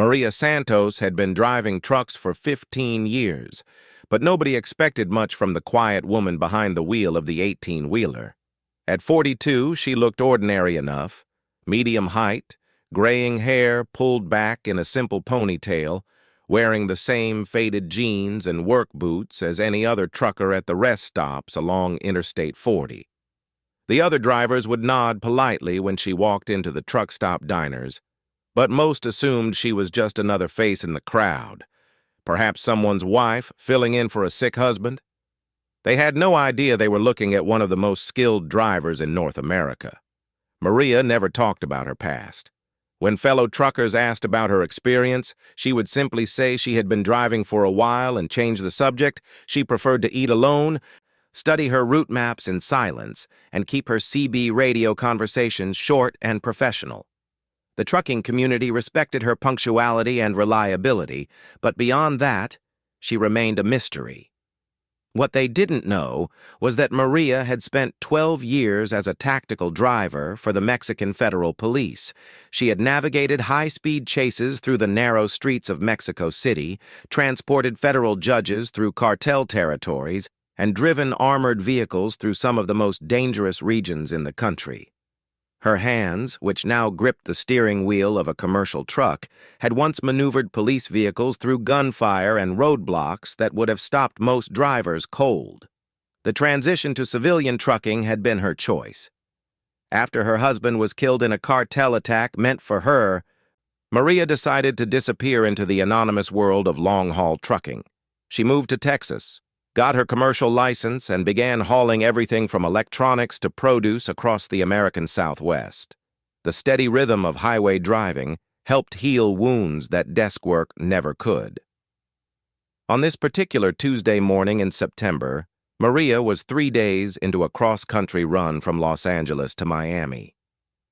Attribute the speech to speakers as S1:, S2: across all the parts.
S1: Maria Santos had been driving trucks for 15 years, but nobody expected much from the quiet woman behind the wheel of the 18-wheeler. At 42, she looked ordinary enough, medium height, graying hair pulled back in a simple ponytail, wearing the same faded jeans and work boots as any other trucker at the rest stops along Interstate 40. The other drivers would nod politely when she walked into the truck stop diners, but most assumed she was just another face in the crowd, perhaps someone's wife filling in for a sick husband. They had no idea they were looking at one of the most skilled drivers in North America. Maria never talked about her past. When fellow truckers asked about her experience, she would simply say she had been driving for a while and change the subject. She preferred to eat alone, study her route maps in silence, and keep her CB radio conversations short and professional. The trucking community respected her punctuality and reliability, but beyond that, she remained a mystery. What they didn't know was that Maria had spent 12 years as a tactical driver for the Mexican Federal Police. She had navigated high-speed chases through the narrow streets of Mexico City, transported federal judges through cartel territories, and driven armored vehicles through some of the most dangerous regions in the country. Her hands, which now gripped the steering wheel of a commercial truck, had once maneuvered police vehicles through gunfire and roadblocks that would have stopped most drivers cold. The transition to civilian trucking had been her choice. After her husband was killed in a cartel attack meant for her, Maria decided to disappear into the anonymous world of long-haul trucking. She moved to Texas, got her commercial license, and began hauling everything from electronics to produce across the American Southwest. The steady rhythm of highway driving helped heal wounds that desk work never could. On this particular Tuesday morning in September, Maria was 3 days into a cross-country run from Los Angeles to Miami.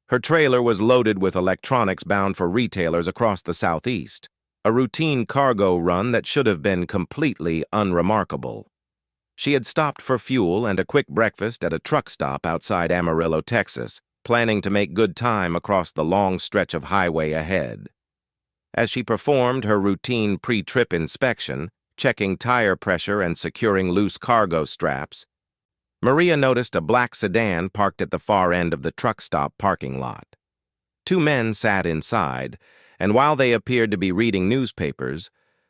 S1: Her trailer was loaded with electronics bound for retailers across the Southeast, a routine cargo run that should have been completely unremarkable. She had stopped for fuel and a quick breakfast at a truck stop outside Amarillo, Texas, planning to make good time across the long stretch of highway ahead. As she performed her routine pre-trip inspection, checking tire pressure and securing loose cargo straps, Maria noticed a black sedan parked at the far end of the truck stop parking lot. 2 men sat inside, and while they appeared to be reading newspapers,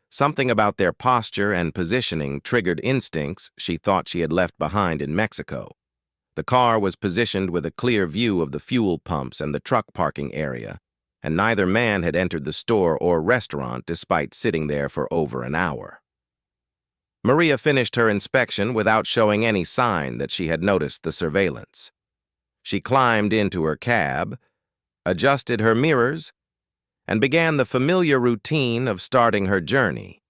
S1: something about their posture and positioning triggered instincts she thought she had left behind in Mexico. The car was positioned with a clear view of the fuel pumps and the truck parking area, and neither man had entered the store or restaurant despite sitting there for over an hour. Maria finished her inspection without showing any sign that she had noticed the surveillance. She climbed into her cab, adjusted her mirrors, and began the familiar routine of starting her journey.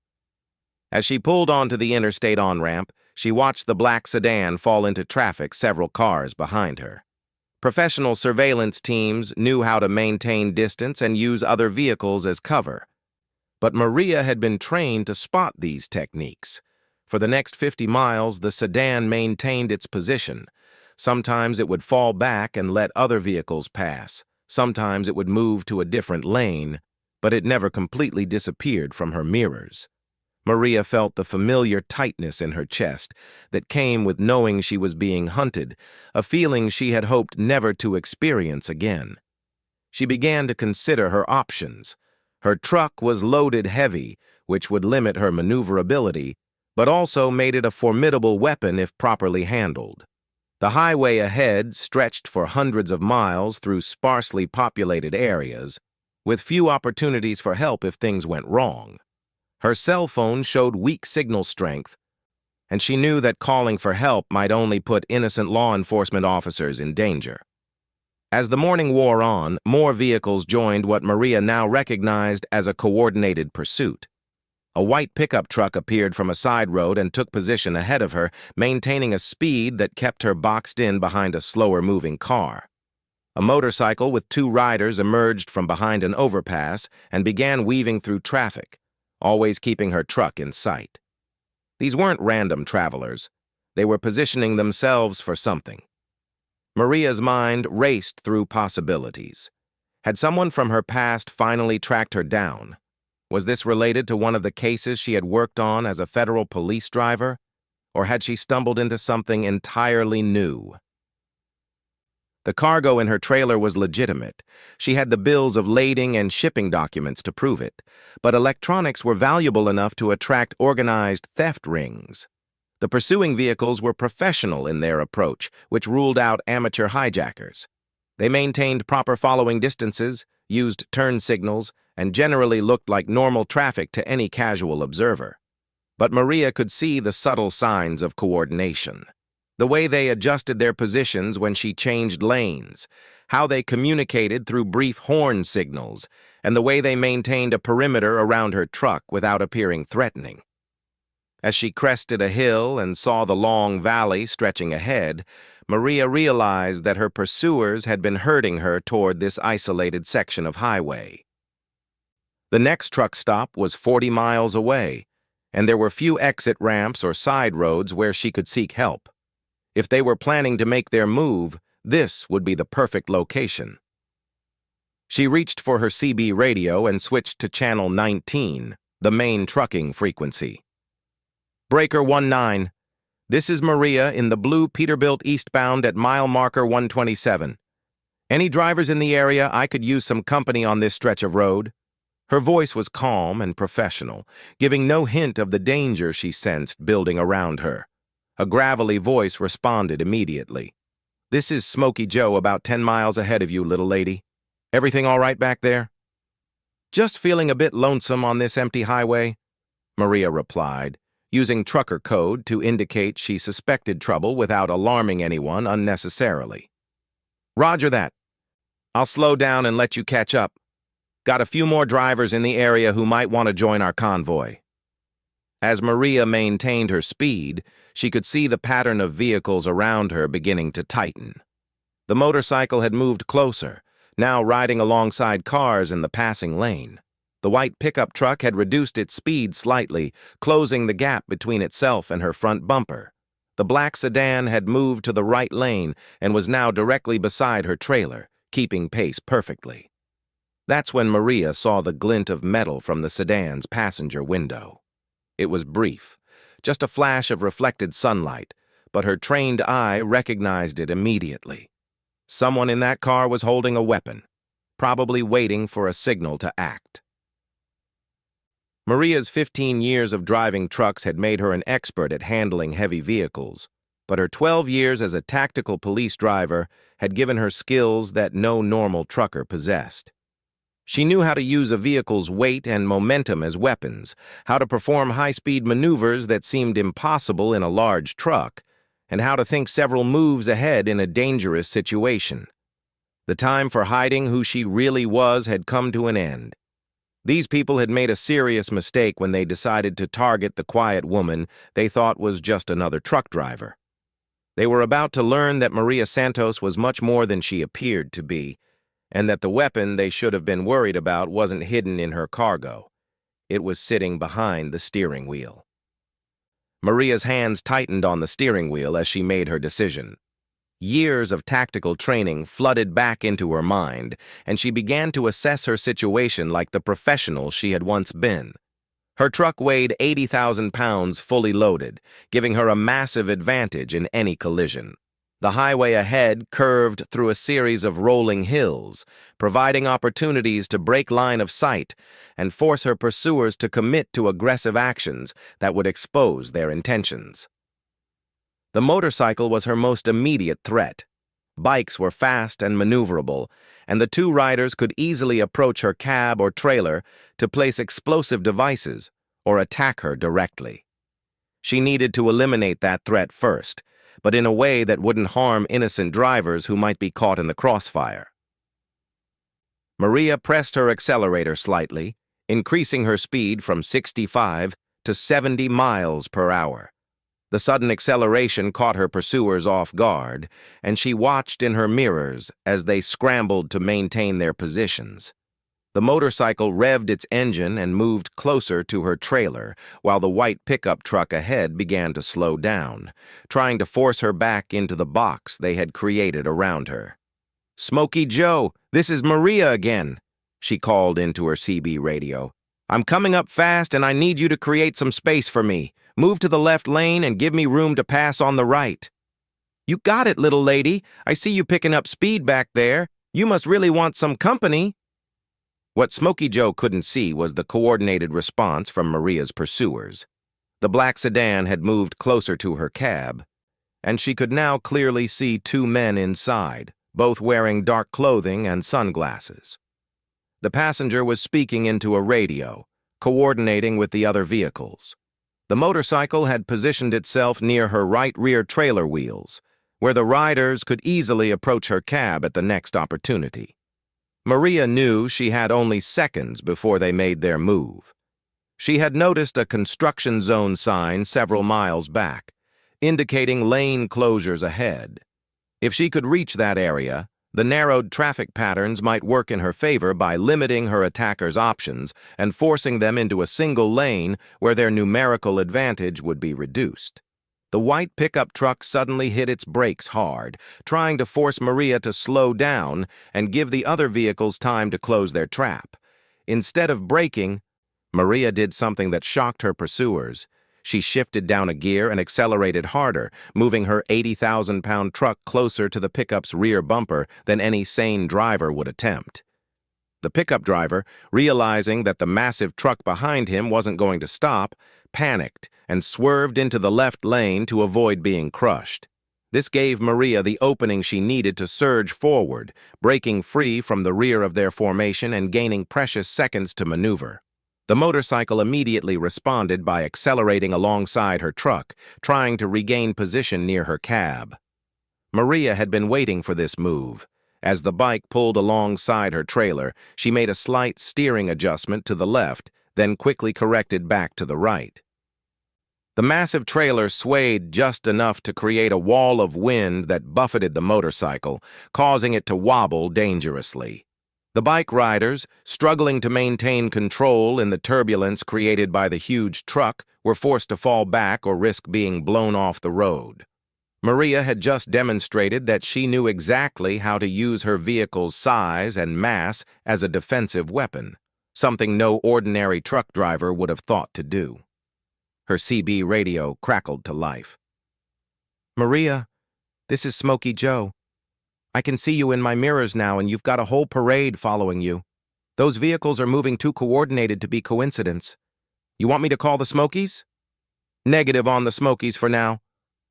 S1: As she pulled onto the interstate on-ramp, she watched the black sedan fall into traffic several cars behind her. Professional surveillance teams knew how to maintain distance and use other vehicles as cover. But Maria had been trained to spot these techniques. For the next 50 miles, the sedan maintained its position. Sometimes it would fall back and let other vehicles pass. Sometimes it would move to a different lane, but it never completely disappeared from her mirrors. Maria felt the familiar tightness in her chest that came with knowing she was being hunted, a feeling she had hoped never to experience again. She began to consider her options. Her truck was loaded heavy, which would limit her maneuverability, but also made it a formidable weapon if properly handled. The highway ahead stretched for hundreds of miles through sparsely populated areas, with few opportunities for help if things went wrong. Her cell phone showed weak signal strength, and she knew that calling for help might only put innocent law enforcement officers in danger. As the morning wore on, more vehicles joined what Maria now recognized as a coordinated pursuit. A white pickup truck appeared from a side road and took position ahead of her, maintaining a speed that kept her boxed in behind a slower-moving car. A motorcycle with 2 riders emerged from behind an overpass and began weaving through traffic, always keeping her truck in sight. These weren't random travelers. They were positioning themselves for something. Maria's mind raced through possibilities. Had someone from her past finally tracked her down? Was this related to one of the cases she had worked on as a federal police driver? Or had she stumbled into something entirely new? The cargo in her trailer was legitimate. She had the bills of lading and shipping documents to prove it. But electronics were valuable enough to attract organized theft rings. The pursuing vehicles were professional in their approach, which ruled out amateur hijackers. They maintained proper following distances, used turn signals, and generally looked like normal traffic to any casual observer. But Maria could see the subtle signs of coordination. The way they adjusted their positions when she changed lanes, how they communicated through brief horn signals, and the way they maintained a perimeter around her truck without appearing threatening. As she crested a hill and saw the long valley stretching ahead, Maria realized that her pursuers had been herding her toward this isolated section of highway. The next truck stop was 40 miles away, and there were few exit ramps or side roads where she could seek help. If they were planning to make their move, this would be the perfect location. She reached for her CB radio and switched to channel 19, the main trucking frequency. Breaker 19. This is Maria in the blue Peterbilt eastbound at mile marker 127. Any drivers in the area? I could use some company on this stretch of road. Her voice was calm and professional, giving no hint of the danger she sensed building around her. A gravelly voice responded immediately. This is Smokey Joe about 10 miles ahead of you, little lady. Everything all right back there? Just feeling a bit lonesome on this empty highway, Maria replied, using trucker code to indicate she suspected trouble without alarming anyone unnecessarily. Roger that. I'll slow down and let you catch up. Got a few more drivers in the area who might want to join our convoy. As Maria maintained her speed, she could see the pattern of vehicles around her beginning to tighten. The motorcycle had moved closer, now riding alongside cars in the passing lane. The white pickup truck had reduced its speed slightly, closing the gap between itself and her front bumper. The black sedan had moved to the right lane and was now directly beside her trailer, keeping pace perfectly. That's when Maria saw the glint of metal from the sedan's passenger window. It was brief, just a flash of reflected sunlight, but her trained eye recognized it immediately. Someone in that car was holding a weapon, probably waiting for a signal to act. Maria's 15 years of driving trucks had made her an expert at handling heavy vehicles, but her 12 years as a tactical police driver had given her skills that no normal trucker possessed. She knew how to use a vehicle's weight and momentum as weapons, how to perform high-speed maneuvers that seemed impossible in a large truck, and how to think several moves ahead in a dangerous situation. The time for hiding who she really was had come to an end. These people had made a serious mistake when they decided to target the quiet woman they thought was just another truck driver. They were about to learn that Maria Santos was much more than she appeared to be, and that the weapon they should have been worried about wasn't hidden in her cargo. It was sitting behind the steering wheel. Maria's hands tightened on the steering wheel as she made her decision. Years of tactical training flooded back into her mind, and she began to assess her situation like the professional she had once been. Her truck weighed 80,000 pounds fully loaded, giving her a massive advantage in any collision. The highway ahead curved through a series of rolling hills, providing opportunities to break line of sight and force her pursuers to commit to aggressive actions that would expose their intentions. The motorcycle was her most immediate threat. Bikes were fast and maneuverable, and the two riders could easily approach her cab or trailer to place explosive devices or attack her directly. She needed to eliminate that threat first, but in a way that wouldn't harm innocent drivers who might be caught in the crossfire. Maria pressed her accelerator slightly, increasing her speed from 65 to 70 miles per hour. The sudden acceleration caught her pursuers off guard, and she watched in her mirrors as they scrambled to maintain their positions. The motorcycle revved its engine and moved closer to her trailer, while the white pickup truck ahead began to slow down, trying to force her back into the box they had created around her. "Smokey Joe, this is Maria again," she called into her CB radio. I'm coming up fast and I need you to create some space for me. Move to the left lane and give me room to pass on the right. You got it, little lady. I see you picking up speed back there. You must really want some company. What Smokey Joe couldn't see was the coordinated response from Maria's pursuers. The black sedan had moved closer to her cab, and she could now clearly see two men inside, both wearing dark clothing and sunglasses. The passenger was speaking into a radio, coordinating with the other vehicles. The motorcycle had positioned itself near her right rear trailer wheels, where the riders could easily approach her cab at the next opportunity. Maria knew she had only seconds before they made their move. She had noticed a construction zone sign several miles back, indicating lane closures ahead. If she could reach that area, the narrowed traffic patterns might work in her favor by limiting her attackers' options and forcing them into a single lane where their numerical advantage would be reduced. The white pickup truck suddenly hit its brakes hard, trying to force Maria to slow down and give the other vehicles time to close their trap. Instead of braking, Maria did something that shocked her pursuers. She shifted down a gear and accelerated harder, moving her 80,000-pound truck closer to the pickup's rear bumper than any sane driver would attempt. The pickup driver, realizing that the massive truck behind him wasn't going to stop, panicked and swerved into the left lane to avoid being crushed. This gave Maria the opening she needed to surge forward, breaking free from the rear of their formation and gaining precious seconds to maneuver. The motorcycle immediately responded by accelerating alongside her truck, trying to regain position near her cab. Maria had been waiting for this move. As the bike pulled alongside her trailer, she made a slight steering adjustment to the left, then quickly corrected back to the right. The massive trailer swayed just enough to create a wall of wind that buffeted the motorcycle, causing it to wobble dangerously. The bike riders, struggling to maintain control in the turbulence created by the huge truck, were forced to fall back or risk being blown off the road. Maria had just demonstrated that she knew exactly how to use her vehicle's size and mass as a defensive weapon, something no ordinary truck driver would have thought to do. Her CB radio crackled to life. "Maria, this is Smokey Joe. I can see you in my mirrors now, and you've got a whole parade following you. Those vehicles are moving too coordinated to be coincidence. You want me to call the Smokies?" "Negative on the Smokies for now,"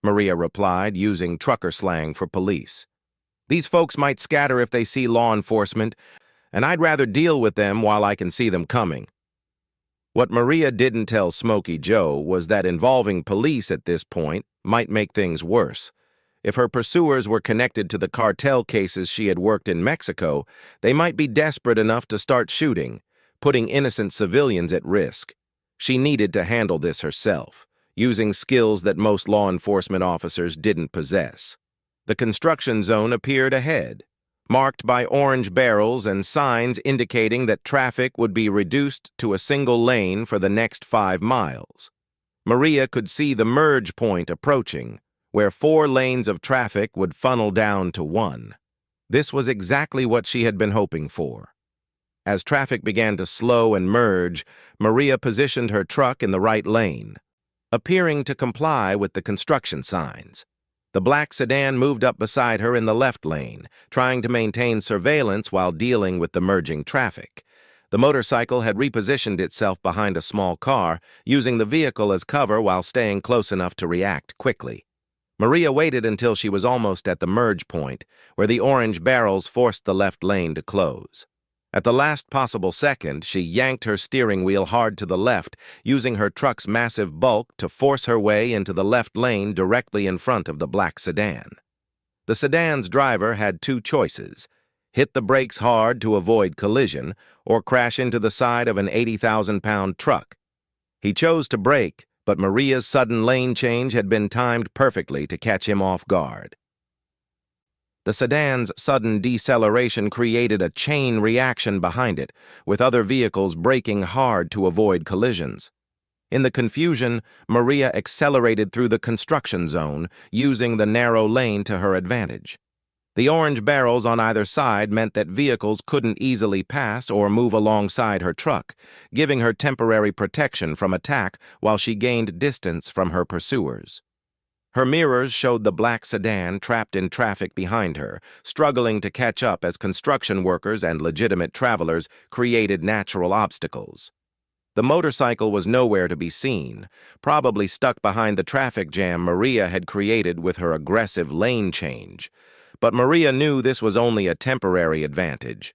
S1: Maria replied, using trucker slang for police. "These folks might scatter if they see law enforcement, and I'd rather deal with them while I can see them coming." What Maria didn't tell Smokey Joe was that involving police at this point might make things worse. If her pursuers were connected to the cartel cases she had worked in Mexico, they might be desperate enough to start shooting, putting innocent civilians at risk. She needed to handle this herself, using skills that most law enforcement officers didn't possess. The construction zone appeared ahead, marked by orange barrels and signs indicating that traffic would be reduced to a single lane for the next 5 miles. Maria could see the merge point approaching, where 4 lanes of traffic would funnel down to 1. This was exactly what she had been hoping for. As traffic began to slow and merge, Maria positioned her truck in the right lane, appearing to comply with the construction signs. The black sedan moved up beside her in the left lane, trying to maintain surveillance while dealing with the merging traffic. The motorcycle had repositioned itself behind a small car, using the vehicle as cover while staying close enough to react quickly. Maria waited until she was almost at the merge point, where the orange barrels forced the left lane to close. At the last possible second, she yanked her steering wheel hard to the left, using her truck's massive bulk to force her way into the left lane directly in front of the black sedan. The sedan's driver had 2 choices: hit the brakes hard to avoid collision, or crash into the side of an 80,000-pound truck. He chose to brake, but Maria's sudden lane change had been timed perfectly to catch him off guard. The sedan's sudden deceleration created a chain reaction behind it, with other vehicles braking hard to avoid collisions. In the confusion, Maria accelerated through the construction zone, using the narrow lane to her advantage. The orange barrels on either side meant that vehicles couldn't easily pass or move alongside her truck, giving her temporary protection from attack while she gained distance from her pursuers. Her mirrors showed the black sedan trapped in traffic behind her, struggling to catch up as construction workers and legitimate travelers created natural obstacles. The motorcycle was nowhere to be seen, probably stuck behind the traffic jam Maria had created with her aggressive lane change. But Maria knew this was only a temporary advantage.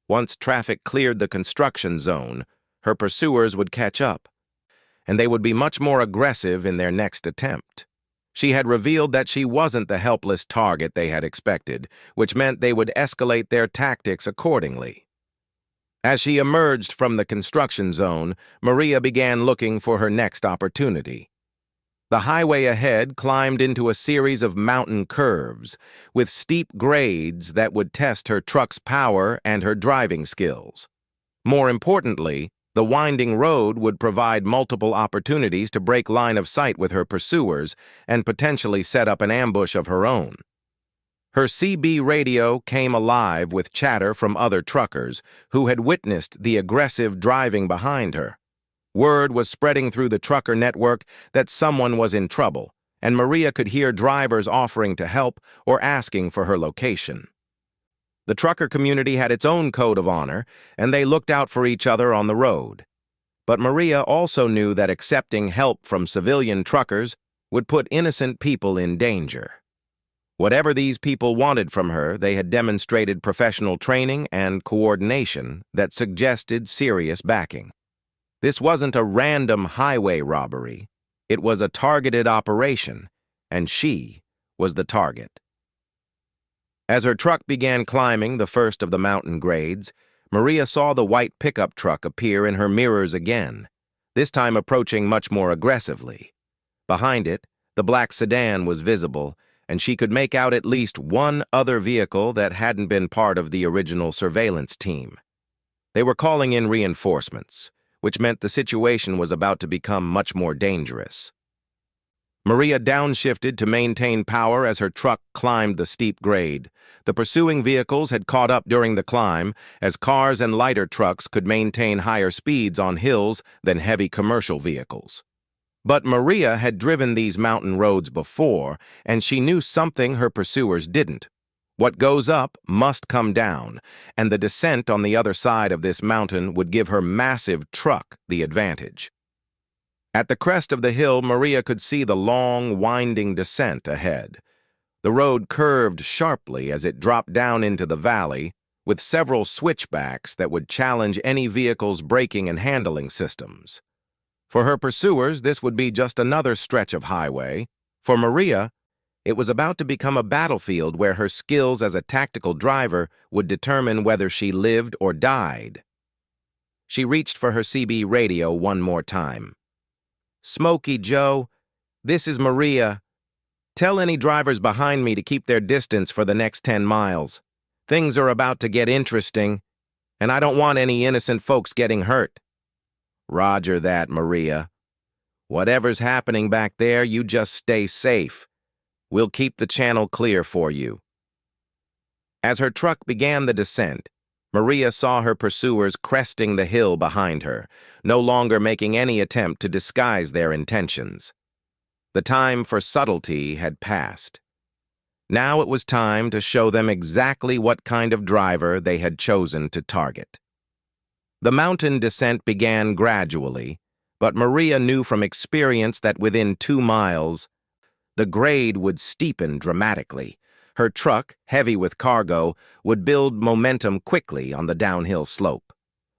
S1: Once traffic cleared the construction zone, her pursuers would catch up, and they would be much more aggressive in their next attempt. She had revealed that she wasn't the helpless target they had expected, which meant they would escalate their tactics accordingly. As she emerged from the construction zone, Maria began looking for her next opportunity. The highway ahead climbed into a series of mountain curves, with steep grades that would test her truck's power and her driving skills. More importantly, the winding road would provide multiple opportunities to break line of sight with her pursuers and potentially set up an ambush of her own. Her CB radio came alive with chatter from other truckers who had witnessed the aggressive driving behind her. Word was spreading through the trucker network that someone was in trouble, and Maria could hear drivers offering to help or asking for her location. The trucker community had its own code of honor, and they looked out for each other on the road. But Maria also knew that accepting help from civilian truckers would put innocent people in danger. Whatever these people wanted from her, they had demonstrated professional training and coordination that suggested serious backing. This wasn't a random highway robbery. It was a targeted operation, and she was the target. As her truck began climbing the first of the mountain grades, Maria saw the white pickup truck appear in her mirrors again, this time approaching much more aggressively. Behind it, the black sedan was visible, and she could make out at least one other vehicle that hadn't been part of the original surveillance team. They were calling in reinforcements, which meant the situation was about to become much more dangerous. Maria downshifted to maintain power as her truck climbed the steep grade. The pursuing vehicles had caught up during the climb, as cars and lighter trucks could maintain higher speeds on hills than heavy commercial vehicles. But Maria had driven these mountain roads before, and she knew something her pursuers didn't. What goes up must come down, and the descent on the other side of this mountain would give her massive truck the advantage. At the crest of the hill, Maria could see the long, winding descent ahead. The road curved sharply as it dropped down into the valley, with several switchbacks that would challenge any vehicle's braking and handling systems. For her pursuers, this would be just another stretch of highway. For Maria, it was about to become a battlefield where her skills as a tactical driver would determine whether she lived or died. She reached for her CB radio one more time. "Smokey Joe, this is Maria. Tell any drivers behind me to keep their distance for the next 10 miles. Things are about to get interesting, and I don't want any innocent folks getting hurt." "Roger that, Maria. Whatever's happening back there, you just stay safe. We'll keep the channel clear for you." As her truck began the descent, Maria saw her pursuers cresting the hill behind her, no longer making any attempt to disguise their intentions. The time for subtlety had passed. Now it was time to show them exactly what kind of driver they had chosen to target. The mountain descent began gradually, but Maria knew from experience that within 2 miles, the grade would steepen dramatically. Her truck, heavy with cargo, would build momentum quickly on the downhill slope.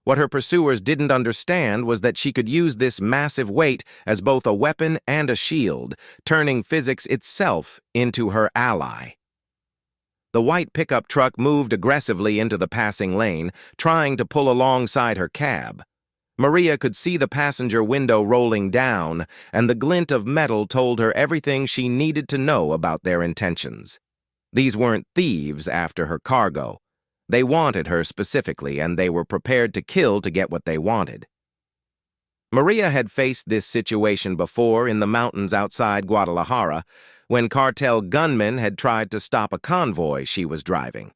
S1: What her pursuers didn't understand was that she could use this massive weight as both a weapon and a shield, turning physics itself into her ally. The white pickup truck moved aggressively into the passing lane, trying to pull alongside her cab. Maria could see the passenger window rolling down, and the glint of metal told her everything she needed to know about their intentions. These weren't thieves after her cargo. They wanted her specifically, and they were prepared to kill to get what they wanted. Maria had faced this situation before in the mountains outside Guadalajara, when cartel gunmen had tried to stop a convoy she was driving.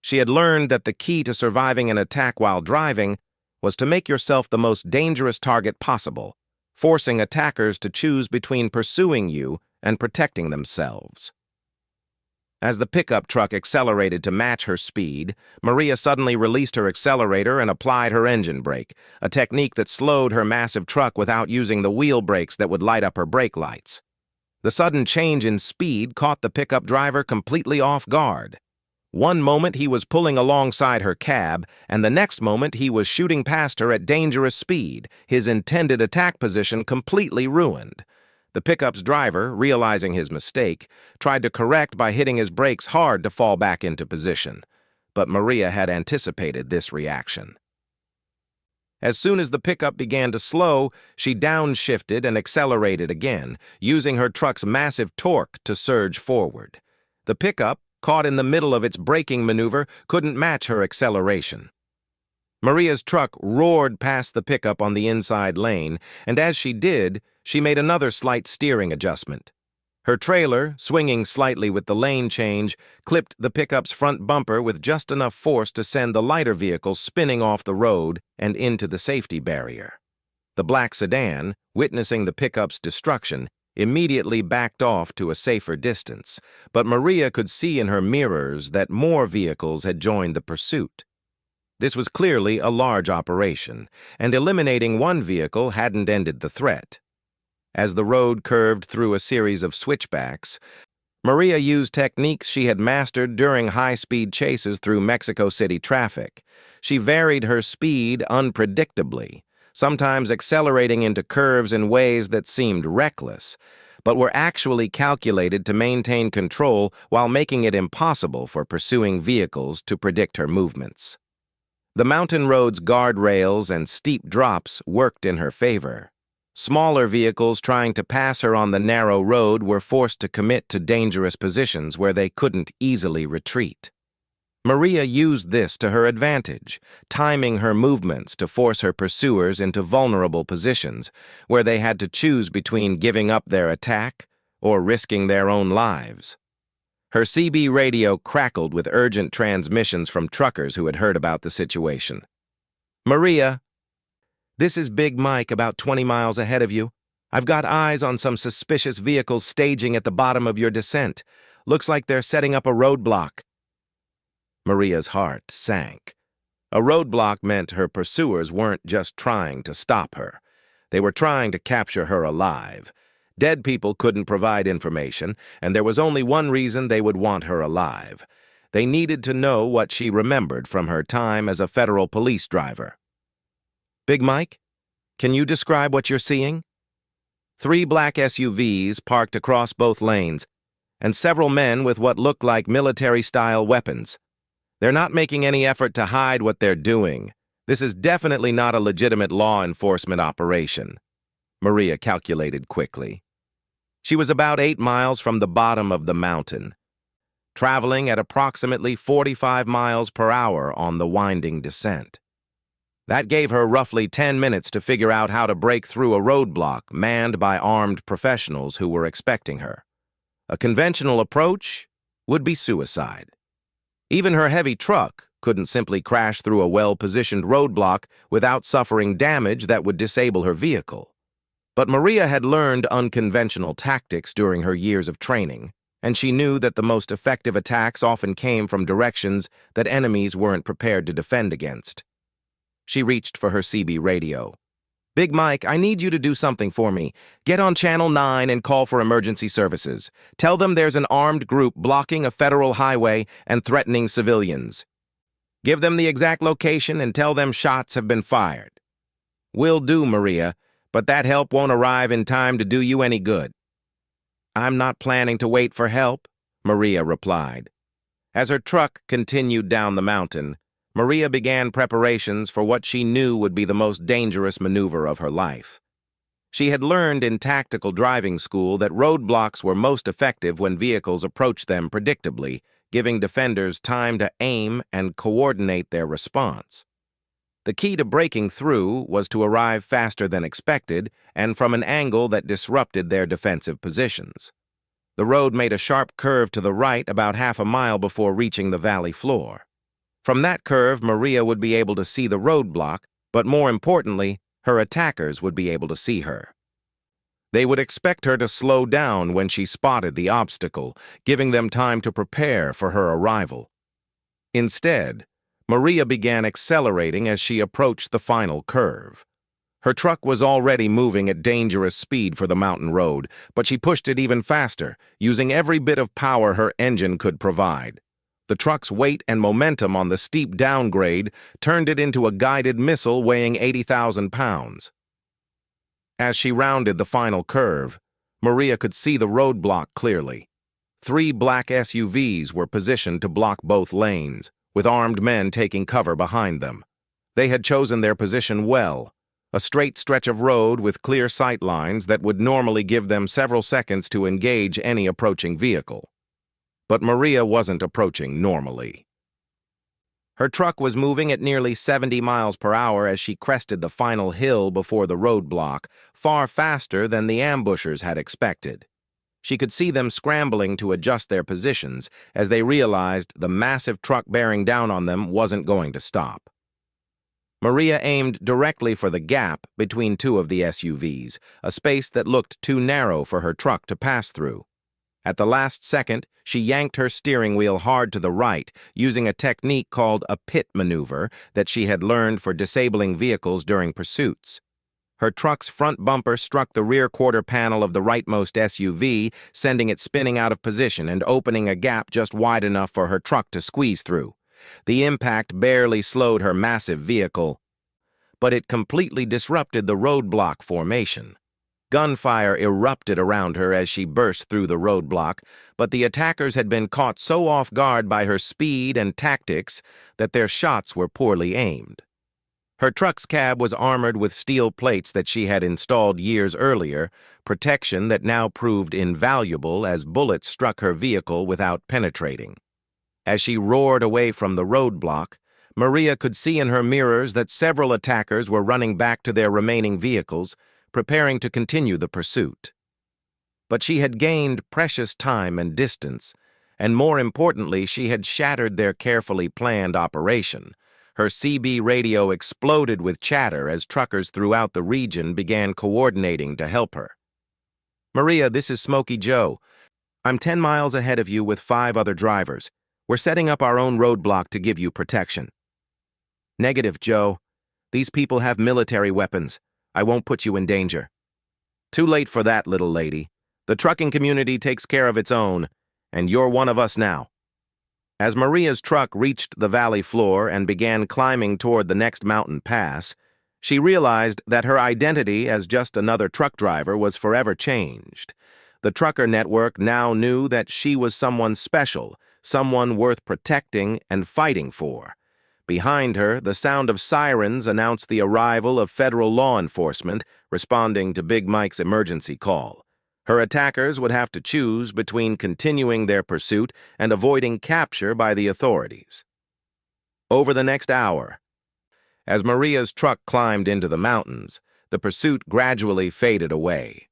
S1: She had learned that the key to surviving an attack while driving was to make yourself the most dangerous target possible, forcing attackers to choose between pursuing you and protecting themselves. As the pickup truck accelerated to match her speed, Maria suddenly released her accelerator and applied her engine brake, a technique that slowed her massive truck without using the wheel brakes that would light up her brake lights. The sudden change in speed caught the pickup driver completely off guard. One moment he was pulling alongside her cab, and the next moment he was shooting past her at dangerous speed, his intended attack position completely ruined. The pickup's driver, realizing his mistake, tried to correct by hitting his brakes hard to fall back into position. But Maria had anticipated this reaction. As soon as the pickup began to slow, she downshifted and accelerated again, using her truck's massive torque to surge forward. The pickup, caught in the middle of its braking maneuver, couldn't match her acceleration. Maria's truck roared past the pickup on the inside lane, and as she did, she made another slight steering adjustment. Her trailer, swinging slightly with the lane change, clipped the pickup's front bumper with just enough force to send the lighter vehicle spinning off the road and into the safety barrier. The black sedan, witnessing the pickup's destruction, immediately backed off to a safer distance, but Maria could see in her mirrors that more vehicles had joined the pursuit. This was clearly a large operation, and eliminating one vehicle hadn't ended the threat. As the road curved through a series of switchbacks, Maria used techniques she had mastered during high-speed chases through Mexico City traffic. She varied her speed unpredictably, sometimes accelerating into curves in ways that seemed reckless, but were actually calculated to maintain control while making it impossible for pursuing vehicles to predict her movements. The mountain road's guardrails and steep drops worked in her favor. Smaller vehicles trying to pass her on the narrow road were forced to commit to dangerous positions where they couldn't easily retreat. Maria used this to her advantage, timing her movements to force her pursuers into vulnerable positions where they had to choose between giving up their attack or risking their own lives. Her CB radio crackled with urgent transmissions from truckers who had heard about the situation. "Maria, this is Big Mike about 20 miles ahead of you. I've got eyes on some suspicious vehicles staging at the bottom of your descent. Looks like they're setting up a roadblock." Maria's heart sank. A roadblock meant her pursuers weren't just trying to stop her. They were trying to capture her alive. Dead people couldn't provide information, and there was only one reason they would want her alive. They needed to know what she remembered from her time as a federal police driver. "Big Mike, can you describe what you're seeing?" 3 black SUVs parked across both lanes, and several men with what looked like military-style weapons. They're not making any effort to hide what they're doing. This is definitely not a legitimate law enforcement operation, Maria calculated quickly. She was about 8 miles from the bottom of the mountain, traveling at approximately 45 miles per hour on the winding descent. That gave her roughly 10 minutes to figure out how to break through a roadblock manned by armed professionals who were expecting her. A conventional approach would be suicide. Even her heavy truck couldn't simply crash through a well-positioned roadblock without suffering damage that would disable her vehicle. But Maria had learned unconventional tactics during her years of training, and she knew that the most effective attacks often came from directions that enemies weren't prepared to defend against. She reached for her CB radio. "Big Mike, I need you to do something for me. Get on Channel 9 and call for emergency services. Tell them there's an armed group blocking a federal highway and threatening civilians. Give them the exact location and tell them shots have been fired." "Will do, Maria, but that help won't arrive in time to do you any good." "I'm not planning to wait for help," Maria replied. As her truck continued down the mountain, Maria began preparations for what she knew would be the most dangerous maneuver of her life. She had learned in tactical driving school that roadblocks were most effective when vehicles approached them predictably, giving defenders time to aim and coordinate their response. The key to breaking through was to arrive faster than expected and from an angle that disrupted their defensive positions. The road made a sharp curve to the right about half a mile before reaching the valley floor. From that curve, Maria would be able to see the roadblock, but more importantly, her attackers would be able to see her. They would expect her to slow down when she spotted the obstacle, giving them time to prepare for her arrival. Instead, Maria began accelerating as she approached the final curve. Her truck was already moving at dangerous speed for the mountain road, but she pushed it even faster, using every bit of power her engine could provide. The truck's weight and momentum on the steep downgrade turned it into a guided missile weighing 80,000 pounds. As she rounded the final curve, Maria could see the roadblock clearly. 3 black SUVs were positioned to block both lanes, with armed men taking cover behind them. They had chosen their position well, a straight stretch of road with clear sight lines that would normally give them several seconds to engage any approaching vehicle. But Maria wasn't approaching normally. Her truck was moving at nearly 70 miles per hour as she crested the final hill before the roadblock, far faster than the ambushers had expected. She could see them scrambling to adjust their positions as they realized the massive truck bearing down on them wasn't going to stop. Maria aimed directly for the gap between 2 of the SUVs, a space that looked too narrow for her truck to pass through. At the last second, she yanked her steering wheel hard to the right, using a technique called a pit maneuver that she had learned for disabling vehicles during pursuits. Her truck's front bumper struck the rear quarter panel of the rightmost SUV, sending it spinning out of position and opening a gap just wide enough for her truck to squeeze through. The impact barely slowed her massive vehicle, but it completely disrupted the roadblock formation. Gunfire erupted around her as she burst through the roadblock, but the attackers had been caught so off guard by her speed and tactics that their shots were poorly aimed. Her truck's cab was armored with steel plates that she had installed years earlier, protection that now proved invaluable as bullets struck her vehicle without penetrating. As she roared away from the roadblock, Maria could see in her mirrors that several attackers were running back to their remaining vehicles, preparing to continue the pursuit. But she had gained precious time and distance, and more importantly, she had shattered their carefully planned operation. Her CB radio exploded with chatter as truckers throughout the region began coordinating to help her. "Maria, this is Smokey Joe. I'm 10 miles ahead of you with 5 other drivers. We're setting up our own roadblock to give you protection." "Negative, Joe. These people have military weapons. I won't put you in danger." "Too late for that, little lady. The trucking community takes care of its own, and you're one of us now." As Maria's truck reached the valley floor and began climbing toward the next mountain pass, she realized that her identity as just another truck driver was forever changed. The trucker network now knew that she was someone special, someone worth protecting and fighting for. Behind her, the sound of sirens announced the arrival of federal law enforcement responding to Big Mike's emergency call. Her attackers would have to choose between continuing their pursuit and avoiding capture by the authorities. Over the next hour, as Maria's truck climbed into the mountains, the pursuit gradually faded away.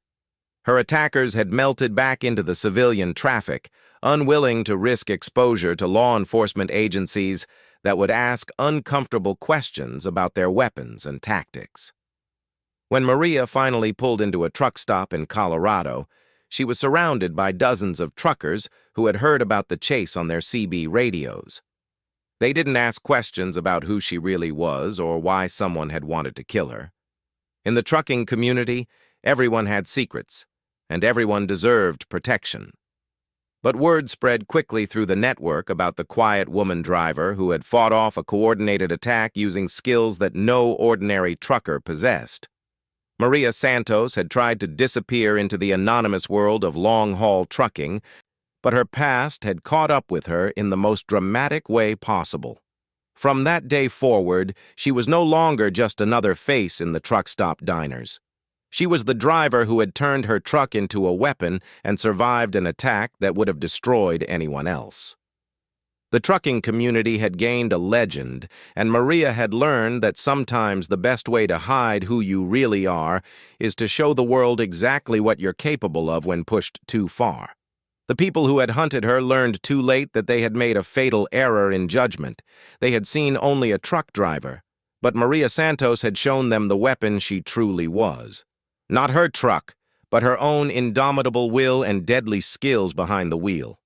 S1: Her attackers had melted back into the civilian traffic, unwilling to risk exposure to law enforcement agencies that would ask uncomfortable questions about their weapons and tactics. When Maria finally pulled into a truck stop in Colorado, she was surrounded by dozens of truckers who had heard about the chase on their CB radios. They didn't ask questions about who she really was or why someone had wanted to kill her. In the trucking community, everyone had secrets, and everyone deserved protection. But word spread quickly through the network about the quiet woman driver who had fought off a coordinated attack using skills that no ordinary trucker possessed. Maria Santos had tried to disappear into the anonymous world of long-haul trucking, but her past had caught up with her in the most dramatic way possible. From that day forward, she was no longer just another face in the truck stop diners. She was the driver who had turned her truck into a weapon and survived an attack that would have destroyed anyone else. The trucking community had gained a legend, and Maria had learned that sometimes the best way to hide who you really are is to show the world exactly what you're capable of when pushed too far. The people who had hunted her learned too late that they had made a fatal error in judgment. They had seen only a truck driver, but Maria Santos had shown them the weapon she truly was. Not her truck, but her own indomitable will and deadly skills behind the wheel.